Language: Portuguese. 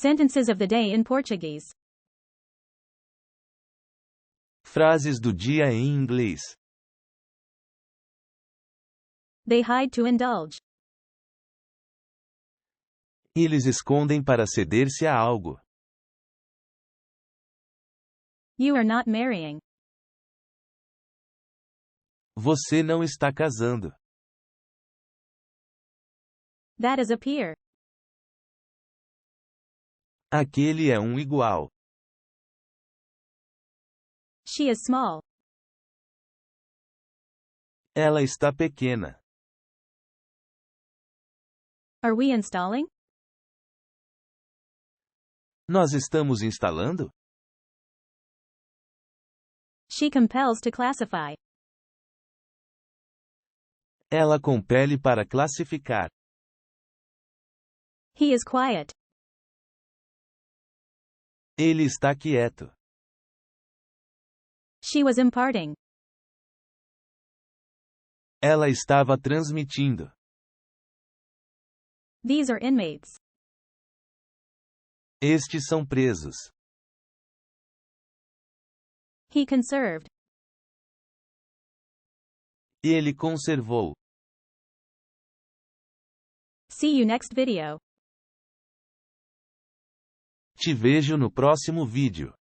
Sentences of the day in Portuguese. Frases do dia em inglês. They hide to indulge. Eles escondem para ceder-se a algo. You are not marrying. Você não está casando. That is a peer. Aquele é um igual. She is small. Ela está pequena. Are we installing? Nós estamos instalando? She compels to classify. Ela compele para classificar. He is quiet. Ele está quieto. She was imparting. Ela estava transmitindo. These are inmates. Estes são presos. He conserved. Ele conservou. See you next video. Te vejo no próximo vídeo.